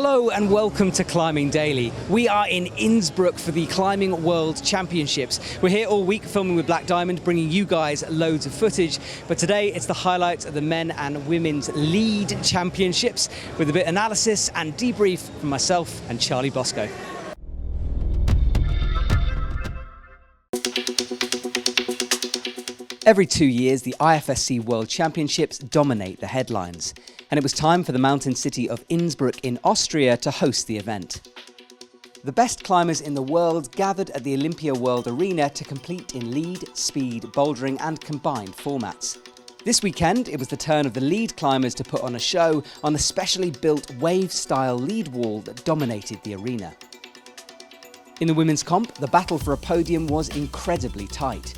Hello and welcome to Climbing Daily. We are in Innsbruck for the Climbing World Championships. We're here all week filming with Black Diamond, bringing you guys loads of footage. But today it's the highlights of the men and women's lead championships with a bit of analysis and debrief from myself and Charlie Boscoe. Every 2 years, the IFSC World Championships dominate the headlines. And it was time for the mountain city of Innsbruck in Austria to host the event. The best climbers in the world gathered at the Olympia World Arena to compete in lead, speed, bouldering and combined formats. This weekend, it was the turn of the lead climbers to put on a show on the specially built wave-style lead wall that dominated the arena. In the women's comp, the battle for a podium was incredibly tight.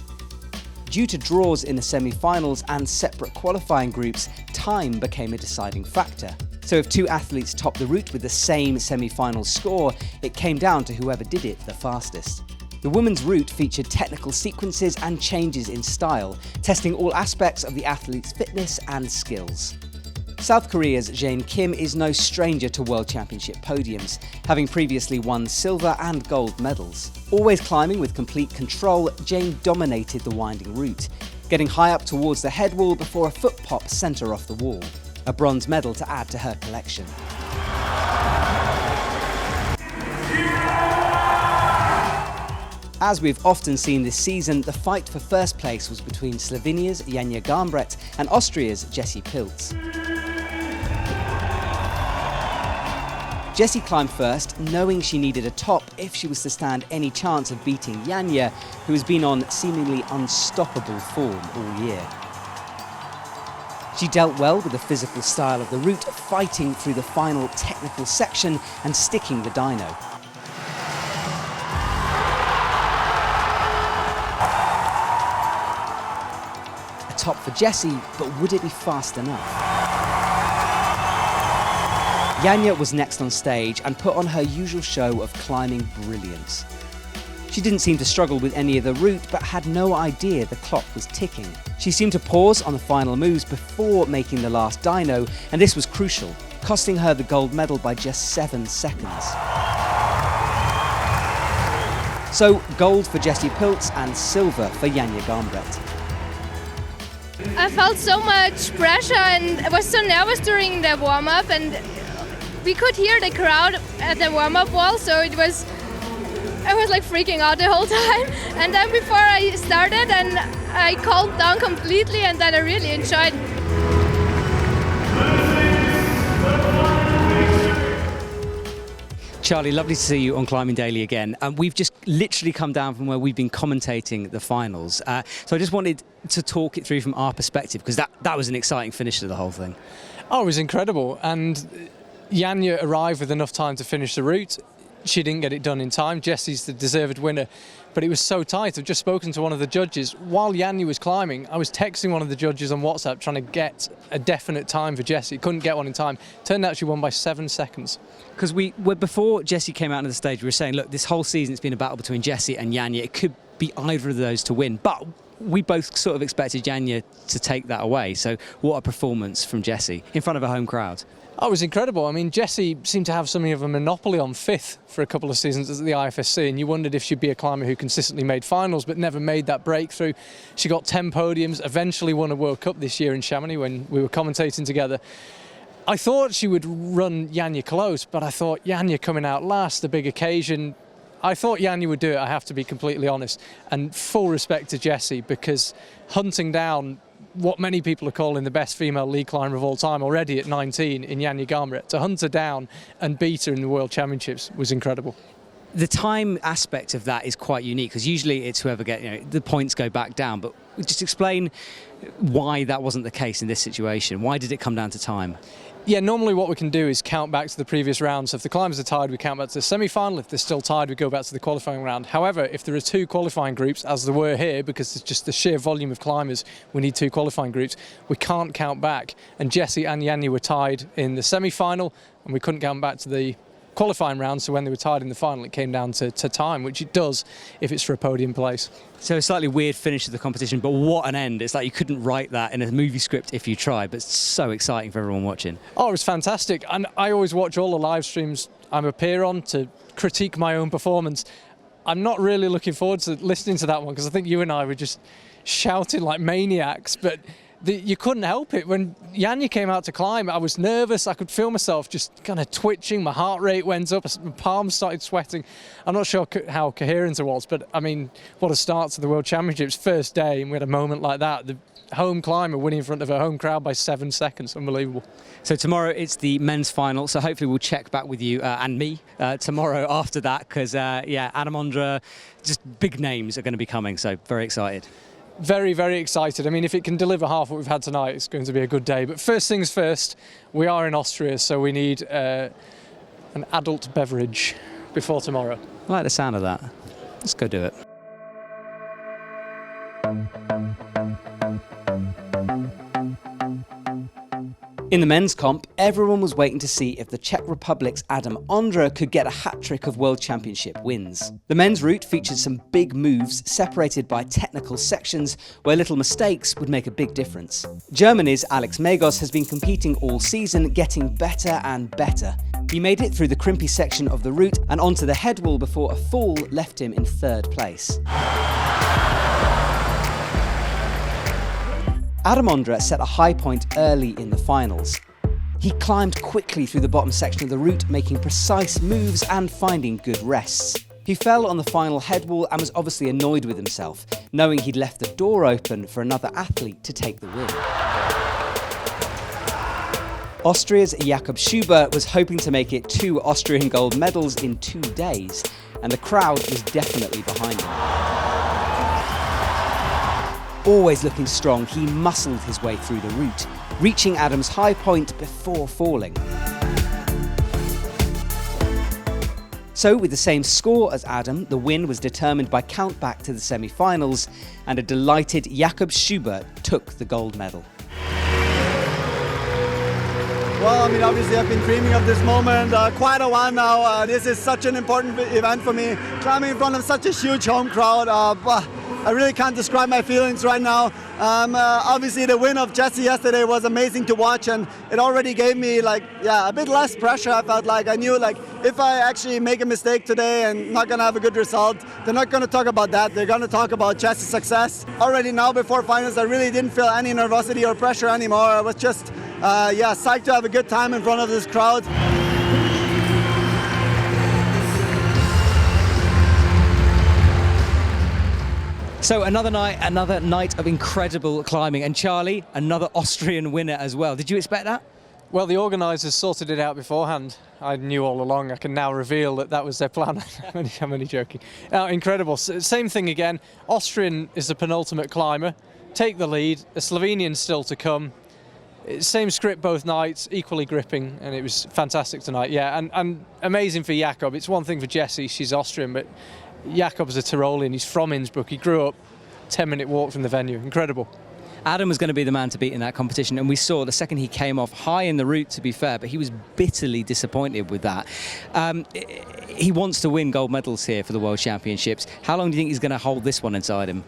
Due to draws in the semi-finals and separate qualifying groups, time became a deciding factor. So if two athletes topped the route with the same semi-final score, it came down to whoever did it the fastest. The women's route featured technical sequences and changes in style, testing all aspects of the athlete's fitness and skills. South Korea's Jane Kim is no stranger to World Championship podiums, having previously won silver and gold medals. Always climbing with complete control, Jane dominated the winding route, getting high up towards the head wall before a foot pop sent her off the wall, a bronze medal to add to her collection. As we've often seen this season, the fight for first place was between Slovenia's Janja Garnbret and Austria's Jessie Pilz. Jessie climbed first, knowing she needed a top if she was to stand any chance of beating Janja, who has been on seemingly unstoppable form all year. She dealt well with the physical style of the route, fighting through the final technical section and sticking the dyno. A top for Jessie, but would it be fast enough? Janja was next on stage and put on her usual show of climbing brilliance. She didn't seem to struggle with any of the route, but had no idea the clock was ticking. She seemed to pause on the final moves before making the last dyno, and this was crucial, costing her the gold medal by just 7 seconds. So, gold for Jessie Pilz and silver for Janja Garnbret. I felt so much pressure and I was so nervous during the warm-up, and we could hear the crowd at the warm-up wall, so I was like freaking out the whole time. And then before I started, and I calmed down completely, and then I really enjoyed. Charlie, lovely to see you on Climbing Daily again. We've just literally come down from where we've been commentating the finals. So I just wanted to talk it through from our perspective, because that was an exciting finish to the whole thing. Oh, it was incredible. And Janja arrived with enough time to finish the route. She didn't get it done in time. Jessie's the deserved winner, but it was so tight. I've just spoken to one of the judges. While Janja was climbing, I was texting one of the judges on WhatsApp trying to get a definite time for Jessie. Couldn't get one in time. Turned out she won by 7 seconds. Because before Jessie came out on the stage, we were saying, look, this whole season it's been a battle between Jessie and Janja. It could be either of those to win, but we both sort of expected Janja to take that away. So what a performance from Jessie in front of a home crowd. Oh, it was incredible. I mean, Jessie seemed to have something of a monopoly on fifth for a couple of seasons at the IFSC, and you wondered if she'd be a climber who consistently made finals but never made that breakthrough. She got 10 podiums, eventually won a World Cup this year in Chamonix when we were commentating together. I thought she would run Janja close, but I thought Janja coming out last, the big occasion, I thought Janja would do it, I have to be completely honest. And full respect to Jessie, because hunting down what many people are calling the best female lead climber of all time already at 19 in Janja Garnbret, to hunt her down and beat her in the World Championships was incredible. The time aspect of that is quite unique, because usually it's whoever the points go back down, but just explain why that wasn't the case in this situation. Why did it come down to time? Yeah, normally what we can do is count back to the previous round. So if the climbers are tied, we count back to the semi-final. If they're still tied, we go back to the qualifying round. However, if there are 2 qualifying groups, as there were here, because it's just the sheer volume of climbers, we need 2 qualifying groups, we can't count back. And Jessie and Janja were tied in the semi-final, and we couldn't count back to the qualifying round, so when they were tied in the final, it came down to time, which it does if it's for a podium place. So a slightly weird finish to the competition, but what an end. It's like you couldn't write that in a movie script if you tried, but it's so exciting for everyone watching. Oh, it was fantastic. And I always watch all the live streams I appear on to critique my own performance. I'm not really looking forward to listening to that one, because I think you and I were just shouting like maniacs, but you couldn't help it. When Janja came out to climb, I was nervous. I could feel myself just kind of twitching. My heart rate went up. My palms started sweating. I'm not sure how coherent it was, but I mean, what a start to the World Championships. First day, and we had a moment like that. The home climber winning in front of a home crowd by 7 seconds. Unbelievable. So tomorrow it's the men's final, so hopefully we'll check back with you and me tomorrow after that, because Adam Ondra, just big names are going to be coming, so very excited. Very, very excited. I mean, if it can deliver half what we've had tonight, it's going to be a good day. But first things first, we are in Austria, so we need an adult beverage before tomorrow. I like the sound of that. Let's go do it. In the men's comp, everyone was waiting to see if the Czech Republic's Adam Ondra could get a hat-trick of World Championship wins. The men's route featured some big moves separated by technical sections where little mistakes would make a big difference. Germany's Alex Megos has been competing all season, getting better and better. He made it through the crimpy section of the route and onto the head wall before a fall left him in 3rd place. Adam Ondra set a high point early in the finals. He climbed quickly through the bottom section of the route, making precise moves and finding good rests. He fell on the final head wall and was obviously annoyed with himself, knowing he'd left the door open for another athlete to take the win. Austria's Jakob Schubert was hoping to make it 2 Austrian gold medals in 2 days, and the crowd was definitely behind him. Always looking strong, he muscled his way through the route, reaching Adam's high point before falling. So, with the same score as Adam, the win was determined by count back to the semi-finals, and a delighted Jakob Schubert took the gold medal. Well, I mean, obviously I've been dreaming of this moment quite a while now. This is such an important event for me. Climbing in front of such a huge home crowd. I really can't describe my feelings right now. Obviously the win of Jesse yesterday was amazing to watch, and it already gave me a bit less pressure. I felt like I knew if I actually make a mistake today and not gonna have a good result, they're not gonna talk about that. They're gonna talk about Jesse's success. Already now before finals, I really didn't feel any nervosity or pressure anymore. I was just psyched to have a good time in front of this crowd. So another night of incredible climbing, and Charlie, another Austrian winner as well. Did you expect that? Well, the organisers sorted it out beforehand. I knew all along. I can now reveal that was their plan. I'm only joking. Incredible. Same thing again. Austrian is the penultimate climber. Take the lead. A Slovenian still to come. Same script both nights, equally gripping, and it was fantastic tonight. Yeah, and amazing for Jakob. It's one thing for Jessie, she's Austrian, but Jakob's a Tyrolean. He's from Innsbruck. He grew up 10-minute walk from the venue. Incredible. Adam was going to be the man to beat in that competition, and we saw the second he came off high in the route, to be fair, but he was bitterly disappointed with that. He wants to win gold medals here for the World Championships. How long do you think he's going to hold this one inside him?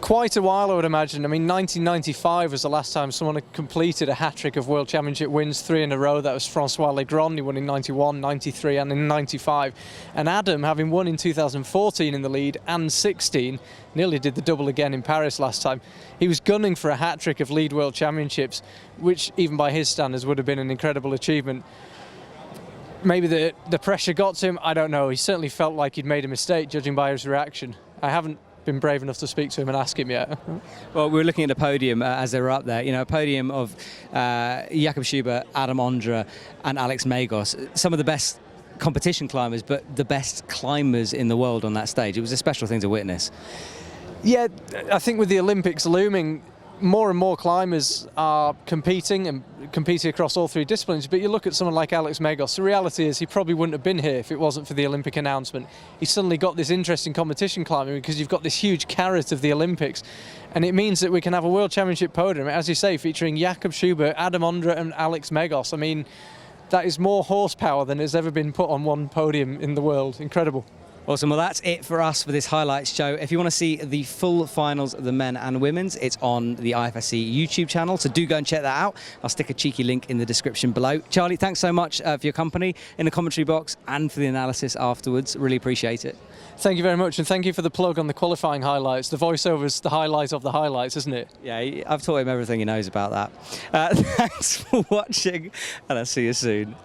Quite a while, I would imagine. I mean, 1995 was the last time someone had completed a hat-trick of World Championship wins, 3 in a row. That was François Legrand. He won in 91, 93 and in 95. And Adam, having won in 2014 in the lead and 16, nearly did the double again in Paris last time. He was gunning for a hat-trick of lead World Championships, which even by his standards would have been an incredible achievement. Maybe the pressure got to him, I don't know. He certainly felt like he'd made a mistake, judging by his reaction. I haven't been brave enough to speak to him and ask him yet. Well, we were looking at a podium as they were up there, a podium of Jakob Schubert, Adam Ondra and Alex Megos, some of the best competition climbers, but the best climbers in the world on that stage. It was a special thing to witness. Yeah, I think with the Olympics looming, more and more climbers are competing across all 3 disciplines, but you look at someone like Alex Megos, the reality is he probably wouldn't have been here if it wasn't for the Olympic announcement. He's suddenly got this interesting competition climbing because you've got this huge carrot of the Olympics, and it means that we can have a World Championship podium, as you say, featuring Jakob Schubert, Adam Ondra and Alex Megos. I mean, That is more horsepower than has ever been put on one podium in the world. Incredible. Awesome. Well, that's it for us for this highlights show. If you want to see the full finals of the men and women's, it's on the IFSC YouTube channel, so do go and check that out. I'll stick a cheeky link in the description below. Charlie, thanks so much for your company in the commentary box and for the analysis afterwards. Really appreciate it. Thank you very much, and thank you for the plug on the qualifying highlights. The voiceover's the highlight of the highlights, isn't it? Yeah, I've taught him everything he knows about that. Thanks for watching, and I'll see you soon.